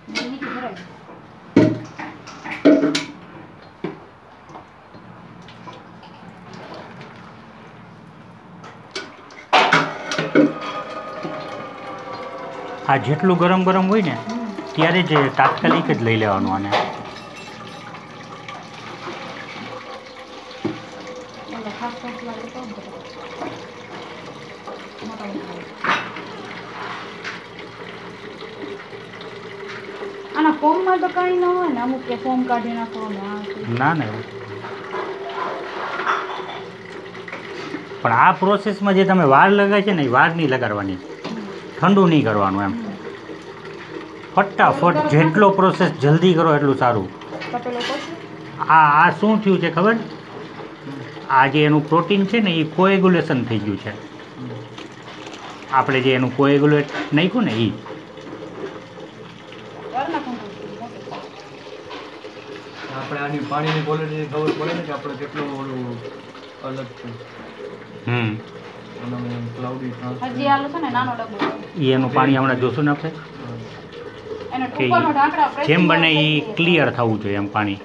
આ જેટલું ગરમ ગરમ હોય ને ત્યારે જ તાત્કાલિક જ લઈ લેવાનું આને. આના ફોર્મમાં તો કાંઈ ન હોય ને, અમુક કે ફોર્મ કાઢી નાખવાનું. ના ના, પણ આ પ્રોસેસમાં જે તમે વાર લગાવી છે ને એ વાર નહીં લગાડવાની, ઠંડુ નહીં કરવાનું એમ. ફટાફટ જેટલો પ્રોસેસ જલ્દી કરો એટલું સારું. આ શું થયું છે ખબર? આ જે એનું પ્રોટીન છે ને એ કોએગ્યુલેશન થઈ ગયું છે. આપણે જે એનું કોએગ્યુલેટ નાખ્યું ને એ. આપણે આની પાણીની ક્વોલિટી ખબર પડે ને કે આપણે કેટલું ઓલું અલગ છે. ક્લાઉડી હજી આલો છે ને નાનો ડબ્બો. એનું પાણી હમણાં જોશું ને આપણે, એનો ઉપરનો ઢાંકણા જેમ બને એ ક્લિયર થવું જોઈએ એમ પાણી.